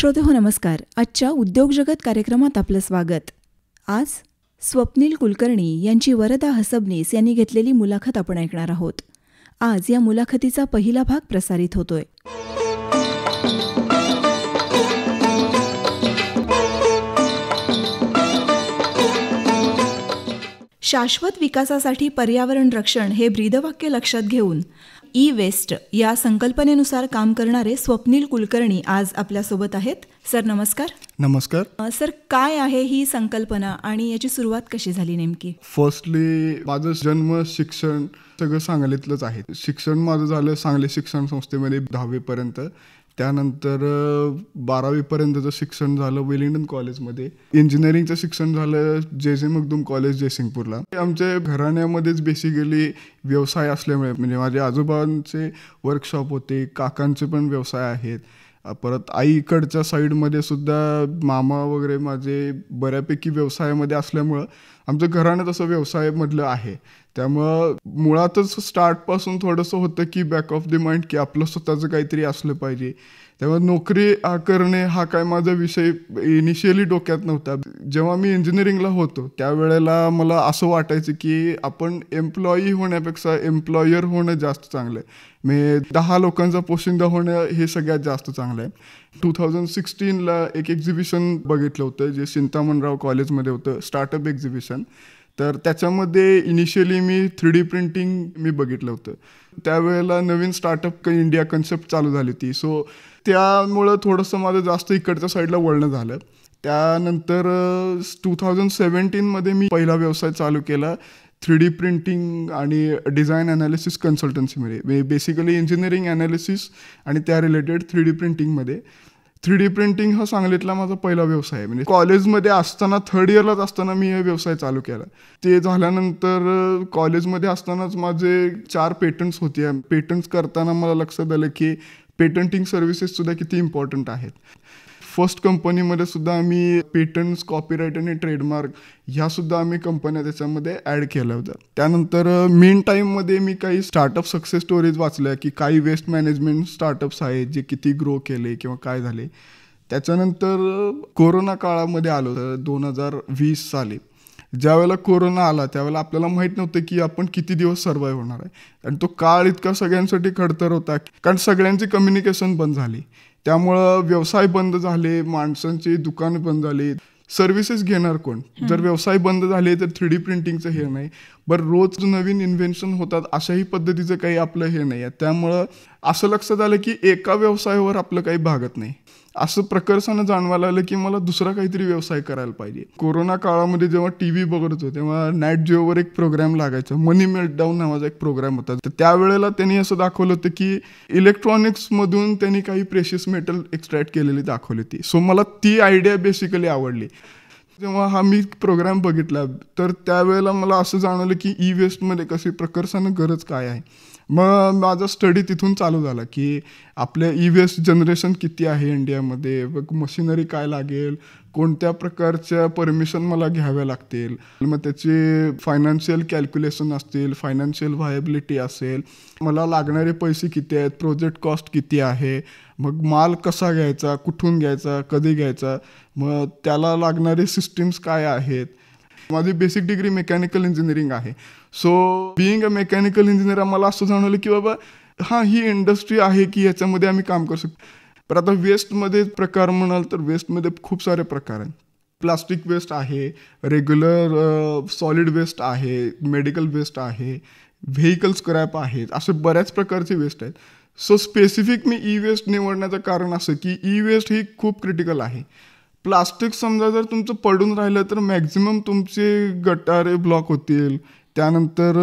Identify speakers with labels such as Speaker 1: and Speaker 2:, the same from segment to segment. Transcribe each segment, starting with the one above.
Speaker 1: श्रोतेहो नमस्कार. आजच्या उद्योग जगत कार्यक्रमात आपलं स्वागत. आज स्वप्नील कुलकर्णी यांची वरदा हसबनीस यांनी घेतलेली मुलाखत आपण ऐकणार आहोत. आज या मुलाखतीचा पहिला भाग प्रसारित होतोय. शाश्वत विकासासाठी पर्यावरण रक्षण हे ब्रीदवाक्य लक्षात घेऊन ई-वेस्ट या संकल्पनेनुसार काम करणारे स्वप्नील कुलकर्णी आज आपल्यासोबत आहेत. सर नमस्कार.
Speaker 2: नमस्कार.
Speaker 1: सर, काय आहे ही संकल्पना आणि याची सुरुवात कशी झाली नेमकी?
Speaker 2: फर्स्टली माझं जन्म शिक्षण सगळं सांगलीतलंच आहे. शिक्षण माझं झालं सांगली शिक्षण संस्थेमध्ये 10वी पर्यंत. त्यानंतर 12वी पर्यंतचं शिक्षण झालं वेलिंग्टन कॉलेजमध्ये. इंजिनिअरिंगचं शिक्षण झालं जे मखदूम कॉलेज जयसिंगपूरला. आमच्या घराण्यामध्येच बेसिकली व्यवसाय असल्यामुळे म्हणजे माझ्या आजोबांचे वर्कशॉप होते, काकांचे पण व्यवसाय आहेत. परत आईकडच्या साईडमध्ये सुद्धा मामा वगैरे माझे बऱ्यापैकी व्यवसायामध्ये असल्यामुळं आमचं घराणं तसं व्यवसायामधलं आहे. त्यामुळं मुळातच स्टार्टपासून थोडंसं होतं की बॅक ऑफ द माइंड की आपलं स्वतःचं काहीतरी असलं पाहिजे. तेव्हा नोकरी करणे हा काय माझा विषय इनिशियली डोक्यात नव्हता. जेव्हा मी इंजिनिअरिंगला होतो त्यावेळेला मला असं वाटायचं की आपण एम्प्लॉई होण्यापेक्षा एम्प्लॉयर होणं जास्त चांगलं आहे. मी 10 लोकांचा पोशिंदा होणं हे सगळ्यात जास्त चांगलं आहे. 2016ला एक एक्झिबिशन बघितलं होतं जे चिंतामणराव कॉलेजमध्ये होतं, स्टार्टअप एक्झिबिशन. तर त्याच्यामध्ये इनिशियली मी 3D प्रिंटिंग मी बघितलं होतं. त्यावेळेला नवीन स्टार्टअप इंडिया कन्सेप्ट चालू झाली होती. सो त्यामुळं थोडंसं माझं जास्त इकडच्या साईडला वळणं झालं. त्यानंतर 2017मध्ये मी पहिला व्यवसाय चालू केला 3D प्रिंटिंग आणि डिझाईन ॲनालिसिस कन्सल्टन्सीमध्ये. बेसिकली इंजिनिअरिंग ॲनालिसिस आणि त्या रिलेटेड 3D प्रिंटिंगमध्ये. 3D प्रिंटिंग हा सांगलीतला माझा पहिला व्यवसाय आहे. म्हणजे कॉलेजमध्ये असताना 3rd इयरलाच असताना मी हा व्यवसाय चालू केला. ते झाल्यानंतर कॉलेजमध्ये असतानाच माझे 4 पेटंट्स होते. पेटंट्स करताना मला लक्षात आलं की पेटंटिंग सर्व्हिसेससुद्धा किती इम्पॉर्टंट आहेत. फर्स्ट कंपनीमध्ये सुद्धा आम्ही पेटंट्स, कॉपीराईट आणि ट्रेडमार्क ह्यासुद्धा आम्ही कंपन्या त्याच्यामध्ये ॲड केल्या होत्या. त्यानंतर मेन टाईममध्ये मी काही स्टार्टअप सक्सेस स्टोरीज वाचल्या की काही वेस्ट मॅनेजमेंट स्टार्टअप्स आहेत जे किती ग्रो केले किंवा काय झाले. त्याच्यानंतर कोरोना काळामध्ये आलो 2020 साली. ज्यावेळेला कोरोना आला त्यावेळेला आपल्याला माहीत नव्हतं की आपण किती दिवस सर्वाईव्ह होणार आहे. आणि तो काळ इतका सगळ्यांसाठी खडतर होता कारण सगळ्यांची कम्युनिकेशन बंद झाली. त्यामुळं व्यवसाय बंद झाले, माणसांची दुकानं बंद झाली, सर्व्हिसेस घेणार कोण? जर व्यवसाय बंद झाले तर 3D प्रिंटिंगचं हे नाही. बरं रोज नवीन इन्व्हेन्शन होतात अशाही पद्धतीचं काही आपलं हे नाही आहे. त्यामुळं असं लक्षात आलं की एका व्यवसायावर आपलं काही भागत नाही. असं प्रकर्षानं जाणवायला आलं की मला दुसरा काहीतरी व्यवसाय करायला पाहिजे. कोरोना काळामध्ये जेव्हा TV बघत होतो तेव्हा नॅट जिओवर एक प्रोग्राम लागायचा, मनी मेल्टडाऊन नावाचा एक प्रोग्राम होता. तर त्यावेळेला त्यांनी असं दाखवलं होतं की इलेक्ट्रॉनिक्समधून त्यांनी काही प्रेशियस मेटल एक्स्ट्रॅक्ट केलेली दाखवली होती. सो मला ती आयडिया बेसिकली आवडली. जेव्हा हा मी प्रोग्राम बघितला तर त्यावेळेला मला असं जाणवलं की ई-वेस्टमध्ये कशी प्रकर्षानं गरज काय आहे. मग माझा स्टडी तिथून चालू झाला की आपल्या ई-वेस्ट जनरेशन किती आहे इंडियामध्ये, मशिनरी काय लागेल, कोणत्या प्रकारच्या परमिशन मला घ्याव्या लागतील, मग त्याचे फायनान्शियल कॅल्क्युलेशन असतील, फायनान्शियल व्हायबिलिटी असेल, मला लागणारे पैसे किती आहेत, प्रोजेक्ट कॉस्ट किती आहे, मग माल कसा घ्यायचा, कुठून घ्यायचा, कधी घ्यायचा, मग त्याला लागणारे सिस्टीम्स काय आहेत. माझी बेसिक डिग्री मेकॅनिकल इंजिनिअरिंग आहे. So being a mechanical engineer मला असं जाणवलं की बाबा ही इंडस्ट्री आहे की याच्यामध्ये आम्ही काम करू शकतो. पण आता वेस्टमध्ये प्रकार म्हणाल तर वेस्टमध्ये खूप सारे प्रकार आहेत. प्लास्टिक वेस्ट आहे, रेग्युलर सॉलिड वेस्ट आहे, मेडिकल वेस्ट आहे, व्हेकल स्क्रॅप आहेत, असे बऱ्याच प्रकारचे वेस्ट आहेत. सो स्पेसिफिक मी ई-वेस्ट निवडण्याचं कारण असं की ई-वेस्ट ही खूप क्रिटिकल आहे. प्लास्टिक समजा जर तुमचं पडून राहिलं तर मॅक्झिमम तुमचे गटारे ब्लॉक होतील, त्यानंतर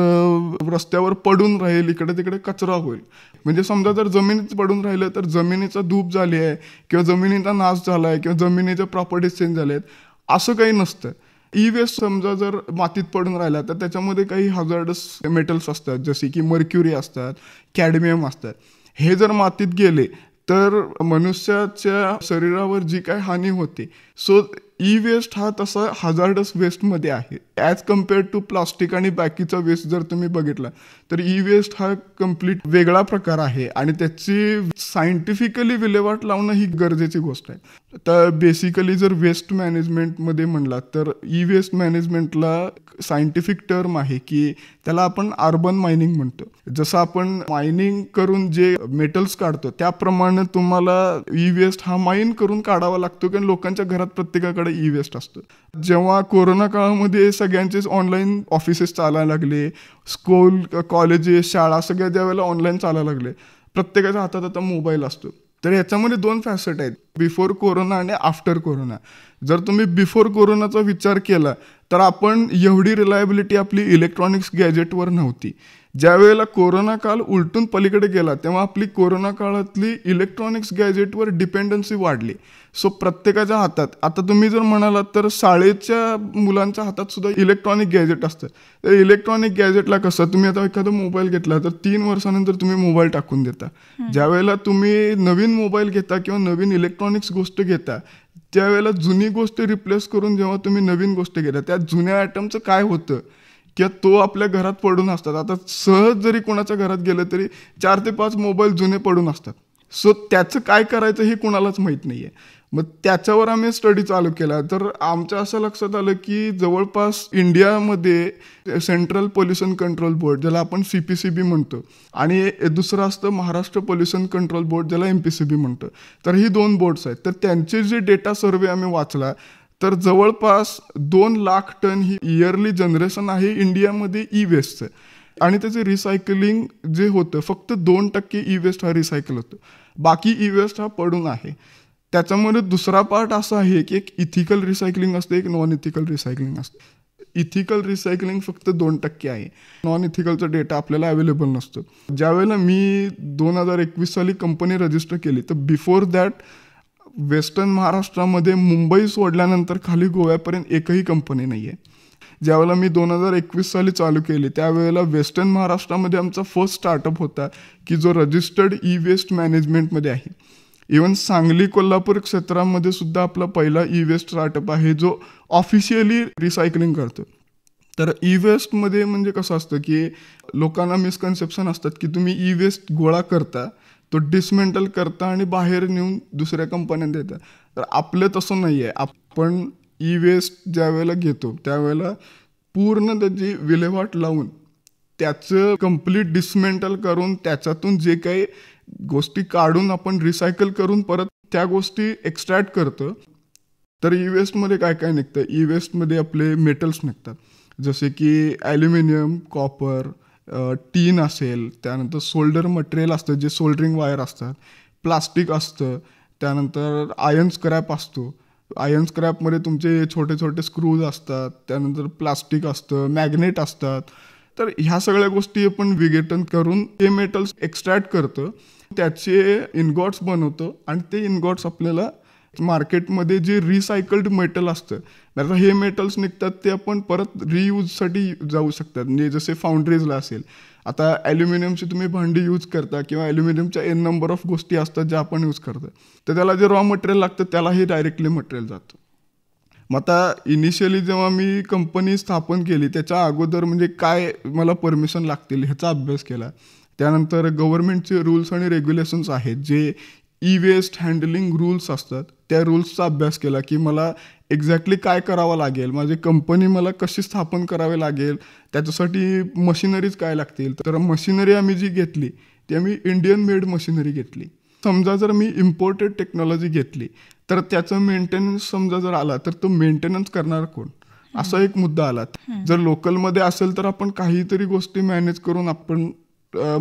Speaker 2: रस्त्यावर पडून राहील, इकडे तिकडे कचरा होईल. म्हणजे समजा जर जमिनीत पडून राहिलं तर जमिनीचा धूप झाली आहे किंवा जमिनीचा नाश झाला आहे किंवा जमिनीच्या प्रॉपर्टीज चेंज झाल्या आहेत असं काही नसतं. ई-वेस्ट समजा जर मातीत पडून राहिला तर त्याच्यामध्ये काही हजार्डस मेटल्स असतात जसे की मर्क्युरी असतात, कॅडमियम असतात. हे जर मातीत गेले तर मनुष्याच्या शरीरावर जी काय हानी होते. सो ई-वेस्ट हा तसा हजार्डस वेस्टमध्ये आहे ॲज कम्पेअर टू प्लास्टिक आणि बाकीचा वेस्ट. जर तुम्ही बघितला तर ई-वेस्ट हा कम्प्लीट वेगळा प्रकार आहे आणि त्याची सायंटिफिकली विल्हेवाट लावणं ही गरजेची गोष्ट आहे. तर बेसिकली जर वेस्ट मॅनेजमेंटमध्ये म्हणला तर ई वेस्ट मॅनेजमेंटला सायंटिफिक टर्म आहे की त्याला आपण अर्बन मायनिंग म्हणतो. जसं आपण मायनिंग करून जे मेटल्स काढतो त्याप्रमाणे तुम्हाला ई वेस्ट हा माइन करून काढावा लागतो, कारण लोकांच्या घरात प्रत्येकाकडे ई वेस्ट असतो. जेव्हा कोरोना काळामध्ये सगळ्यांचेच ऑनलाईन ऑफिसेस चालायला लागले, स्कूल कॉलेजेस शाळा सगळ्या ज्यावेळेला ऑनलाईन चालायला लागले, प्रत्येकाच्या हातात आता मोबाईल असतो. तर याच्यामध्ये 2 फॅसेट आहेत, बिफोर कोरोना आणि आफ्टर कोरोना. जर तुम्ही बिफोर कोरोनाचा विचार केला तर आपण एवढी रिलायबिलिटी आपली इलेक्ट्रॉनिक्स गॅजेटवर नव्हती. ज्या वेळेला कोरोना काळ उलटून पलीकडे गेला तेव्हा आपली कोरोना काळातली इलेक्ट्रॉनिक्स गॅजेटवर डिपेंडन्सी वाढली. सो प्रत्येकाच्या हातात, आता तुम्ही जर म्हणालात तर शाळेच्या मुलांच्या हातात सुद्धा इलेक्ट्रॉनिक गॅजेट असतं. तर इलेक्ट्रॉनिक गॅजेटला कसं, तुम्ही आता एखादा मोबाईल घेतला तर 3 वर्षानंतर तुम्ही मोबाईल टाकून देता. ज्या वेळेला तुम्ही नवीन मोबाईल घेता किंवा नवीन इलेक्ट्रॉनिक्स गोष्ट घेता त्यावेळेला जुनी गोष्ट रिप्लेस करून जेव्हा तुम्ही नवीन गोष्ट घेता त्या जुन्या आयटमचं काय होतं किंवा तो आपल्या घरात पडून असतात. आता सहज जरी कोणाच्या घरात गेलं तरी 4 ते 5 मोबाईल जुने पडून असतात. सो त्याचं काय करायचं हे कोणालाच माहीत नाही आहे. मग त्याच्यावर आम्ही स्टडी चालू केला. तर आमच्या असं लक्षात आलं की जवळपास इंडियामध्ये सेंट्रल पोल्युशन कंट्रोल बोर्ड ज्याला आपण CPCB म्हणतो आणि दुसरं असतं महाराष्ट्र पोल्युशन कंट्रोल बोर्ड ज्याला MPCB म्हणतो. तर ही 2 बोर्ड्स आहेत. तर त्यांचे जे डेटा सर्वे आम्ही वाचला तर जवळपास 2 लाख टन ही इयरली जनरेशन आहे इंडियामध्ये ई वेस्टचं. आणि त्याचे रिसायकलिंग जे होतं फक्त 2% ई वेस्ट हा रिसायकल होतो, बाकी ई वेस्ट हा पडून आहे. त्याच्यामध्ये दुसरा पार्ट असा आहे की एक इथिकल रिसायकलिंग असते, एक नॉन इथिकल रिसायकलिंग असते. इथिकल रिसायकलिंग फक्त 2% आहे. नॉन इथिकलचा डेटा आपल्याला अवेलेबल नसतो. ज्यावेळेला मी 2021 साली कंपनी रजिस्टर केली तर बिफोर दॅट वेस्टर्न महाराष्ट्रामध्ये मुंबई सोडल्यानंतर खाली गोव्यापर्यंत एकही कंपनी नाही आहे. ज्यावेळेला मी 2021 साली चालू केली त्यावेळेला वेस्टर्न महाराष्ट्रामध्ये आमचा फर्स्ट स्टार्टअप होता की जो रजिस्टर्ड ई वेस्ट मॅनेजमेंटमध्ये आहे. इवन सांगली कोल्हापूर क्षेत्रामध्ये सुद्धा आपला पहिला ई वेस्ट स्टार्टअप आहे जो ऑफिशियली रिसायकलिंग करतो. तर ई वेस्टमध्ये म्हणजे कसं असतं की लोकांना मिसकन्सेप्शन असतात की तुम्ही ई वेस्ट गोळा करता, तो डिसमेंटल करता आणि बाहेर नेऊन दुसऱ्या कंपन्यांना देता. तर आपलं तसं नाही आहे. आपण ई वेस्ट ज्या वेळेला घेतो त्यावेळेला पूर्ण त्याची विल्हेवाट लावून त्याचं कम्प्लीट डिसमेंटल करून त्याच्यातून जे काही गोष्टी काढून आपण रिसायकल करून परत त्या गोष्टी एक्स्ट्रॅक्ट करतो. तर ई वेस्टमध्ये काय काय निघतं, ई वेस्टमध्ये आपले मेटल्स निघतात जसे की ॲल्युमिनियम, कॉपर, टीन असेल, त्यानंतर सोल्डर मटेरियल असतं जे सोल्डरिंग वायर असतात, प्लास्टिक असतं, त्यानंतर आयर्न स्क्रॅप असतो. आयर्न स्क्रॅपमध्ये तुमचे छोटे छोटे स्क्रूज असतात, त्यानंतर प्लास्टिक असतं, मॅग्नेट असतात. तर ह्या सगळ्या गोष्टी आपण विघटन करून हे मेटल्स एक्स्ट्रॅक्ट करतो, त्याचे इनगॉट्स बनवतो आणि ते इनगॉट्स आपल्याला मार्केटमध्ये जे रिसायकल्ड मेटल असतं आता हे मेटल्स निघतात ते आपण परत रियूजसाठी जाऊ शकतात. म्हणजे जसे फाउंड्रीजला असेल, आता ॲल्युमिनियमची तुम्ही भांडी यूज करता किंवा ॲल्युमिनियमच्या N नंबर ऑफ गोष्टी असतात ज्या आपण यूज करतो, तर त्याला जे रॉ मटेरियल लागतं त्यालाही डायरेक्टली मटेरियल जातं. मग आता इनिशियली जेव्हा मी कंपनी स्थापन केली त्याच्या अगोदर म्हणजे काय मला परमिशन लागतील ह्याचा अभ्यास केला. त्यानंतर गव्हर्नमेंटचे रूल्स आणि रेग्युलेशन्स आहेत जे ई वेस्ट हँडलिंग रूल्स असतात, त्या रूल्सचा अभ्यास केला की मला एक्झॅक्टली काय करावं लागेल, माझी कंपनी मला कशी स्थापन करावी लागेल, त्याच्यासाठी मशिनरीज काय लागतील. तर मशिनरी आम्ही जी घेतली ती आम्ही इंडियन मेड मशिनरी घेतली. समजा जर मी इम्पोर्टेड टेक्नॉलॉजी घेतली तर त्याचं मेंटेनन्स समजा जर आला तर तो मेंटेनन्स करणार कोण, असा एक मुद्दा आला. जर लोकलमध्ये असेल तर आपण काहीतरी गोष्टी मॅनेज करून आपण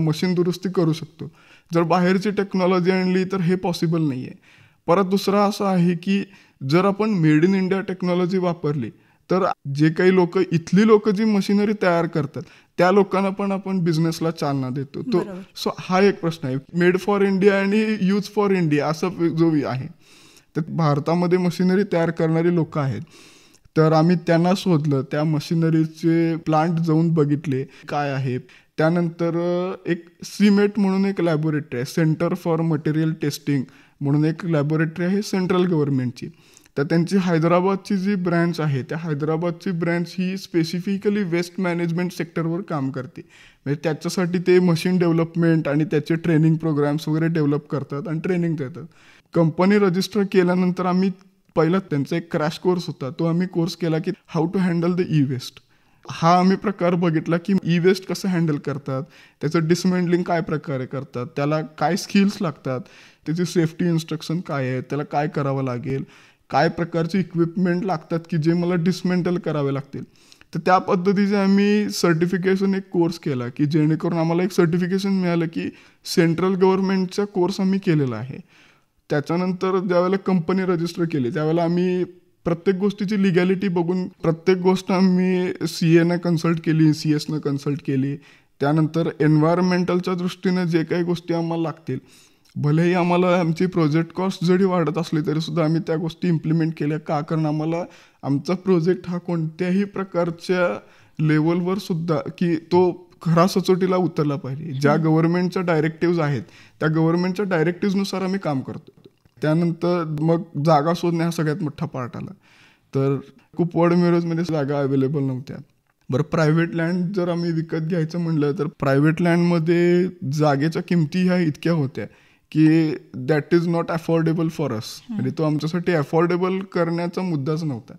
Speaker 2: मशीन दुरुस्ती करू शकतो. जर बाहेरची टेक्नॉलॉजी आणली तर हे पॉसिबल नाही आहे. परत दुसरा असं आहे की जर आपण मेड इन इंडिया टेक्नॉलॉजी वापरली तर जे काही लोक इथली लोक जी मशिनरी तयार करतात त्या लोकांना पण आपण बिझनेसला चालना देतो. तो सो हा एक प्रश्न आहे. मेड फॉर इंडिया आणि यूज फॉर इंडिया असं जो आहे. तर भारतामध्ये मशिनरी तयार करणारी लोक आहेत, तर आम्ही त्यांना शोधलं, त्या मशिनरीचे प्लांट जाऊन बघितले काय आहे. त्यानंतर एक सीमेट म्हणून एक लॅबोरेटरी आहे, सेंटर फॉर मटेरियल टेस्टिंग म्हणून एक लॅबोरेटरी आहे सेंट्रल गव्हर्नमेंटची. तर त्यांची हैदराबादची जी ब्रँच आहे त्या हैदराबादची ब्रँच ही स्पेसिफिकली वेस्ट मॅनेजमेंट सेक्टरवर काम करते. म्हणजे त्याच्यासाठी ते मशीन डेव्हलपमेंट आणि त्याचे ट्रेनिंग प्रोग्राम्स वगैरे डेव्हलप करतात आणि ट्रेनिंग देतात. कंपनी रजिस्टर केल्यानंतर आम्ही पहिला त्यांचा एक क्रॅश कोर्स होता, तो आम्ही कोर्स केला की how to handle the e waste. हा आम्ही प्रकार बघितला की ई वेस्ट कसं हँडल करतात, त्याचं डिसमेंटलिंग काय प्रकारे करतात, त्याला काय स्किल्स लागतात, त्याची सेफ्टी इन्स्ट्रक्शन काय आहे, त्याला काय करावं लागेल, काय प्रकारचे इक्विपमेंट लागतात की जे मला डिसमेंटल करावे लागतील. तर त्या पद्धतीचे आम्ही सर्टिफिकेशन एक कोर्स केला की जेणेकरून आम्हाला एक सर्टिफिकेशन मिळालं की सेंट्रल गव्हर्नमेंटचा कोर्स आम्ही केलेला आहे. त्याच्यानंतर ज्यावेळेला कंपनी रजिस्टर केली त्यावेळेला आम्ही प्रत्येक गोष्टीची लिगॅलिटी बघून प्रत्येक गोष्ट आम्ही CAनं कन्सल्ट केली, CSनं कन्सल्ट केली. त्यानंतर एन्व्हायरमेंटलच्या दृष्टीनं जे काही गोष्टी आम्हाला लागतील, भलेही आम्हाला आमची प्रोजेक्ट कॉस्ट जरी वाढत असली तरीसुद्धा आम्ही त्या गोष्टी इम्प्लिमेंट केल्या. का? कारण आम्हाला आमचा प्रोजेक्ट हा कोणत्याही प्रकारच्या लेवलवर सुद्धा की तो खरा सचोटीला उतरला पाहिजे. ज्या गव्हर्नमेंटच्या डायरेक्टिव्ज आहेत त्या गव्हर्नमेंटच्या डायरेक्टिव्हनुसार आम्ही काम करतो. त्यानंतर मग जागा शोधणे हा सगळ्यात मोठा पार्ट आला. तर कुपवाड मिरजमध्ये जागा अवेलेबल नव्हत्या. बरं, प्रायव्हेट लँड जर आम्ही विकत घ्यायचं म्हणलं तर प्रायव्हेट लँडमध्ये जागेच्या किमती ह्या इतक्या होत्या की that is not affordable for us. म्हणजे तो आमच्यासाठी अफोर्डेबल करण्याचा मुद्दाच नव्हता.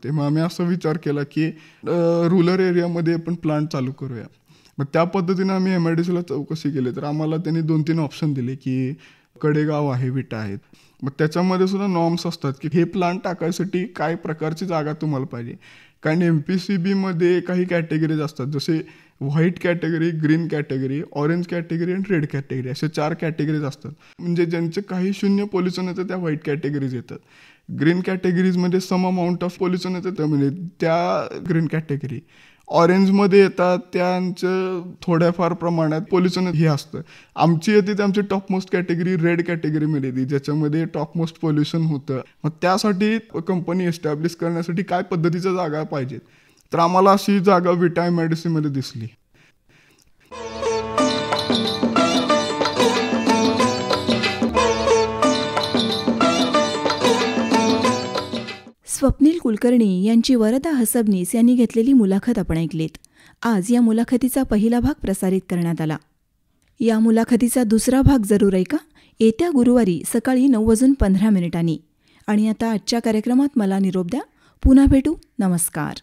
Speaker 2: तेव्हा आम्ही असा विचार केला की रुरल एरियामध्ये आपण प्लांट चालू करूया. मग त्या पद्धतीने आम्ही MIDCला चौकशी केली तर आम्हाला त्यांनी 2-3 ऑप्शन दिले की कडेगाव आहे, विटा आहेत. मग त्याच्यामध्ये सुद्धा नॉर्म्स असतात की हे प्लांट टाकायसाठी काय प्रकारची जागा तुम्हाला पाहिजे. कारण MPCBमध्ये काही कॅटेगरीज असतात, जसे white category, green category, orange category आणि रेड कॅटेगरी असे 4 कॅटेगरीज असतात. म्हणजे ज्यांचे काही 0 पोल्युशन येतं त्या व्हाईट कॅटेगरीज येतात. ग्रीन कॅटेगरीजमध्ये सम अमाऊंट ऑफ पोल्युशन येतं म्हणजे त्या ग्रीन कॅटेगरी. ऑरेंजमध्ये येतात त्यांचं थोड्याफार प्रमाणात पोल्युशन हे असतं. आमची येते ते आमची टॉपमोस्ट कॅटेगरी रेड कॅटेगरीमध्ये येते ज्याच्यामध्ये टॉपमोस्ट पोल्युशन होतं. मग त्यासाठी कंपनी एस्टॅब्लिश करण्यासाठी काय पद्धतीच्या जागा पाहिजेत, तर आम्हाला अशी जागा विटा MIDCमध्ये दिसली.
Speaker 1: स्वप्नील कुलकर्णी यांची वरदा हसबनीस यांनी घेतलेली मुलाखत आपण ऐकलीत. आज या मुलाखतीचा पहिला भाग प्रसारित करण्यात आला. या मुलाखतीचा दुसरा भाग जरूर ऐका येत्या गुरुवारी सकाळी 9:15 आणि आता आजच्या कार्यक्रमात मला निरोप द्या. पुन्हा भेटू. नमस्कार.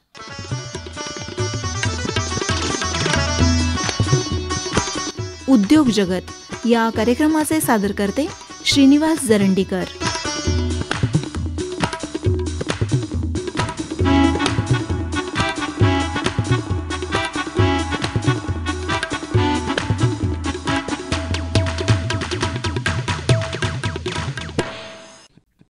Speaker 1: उद्योग जगत या कार्यक्रमाचे सादरकर्ते श्रीनिवास जरंडीकर.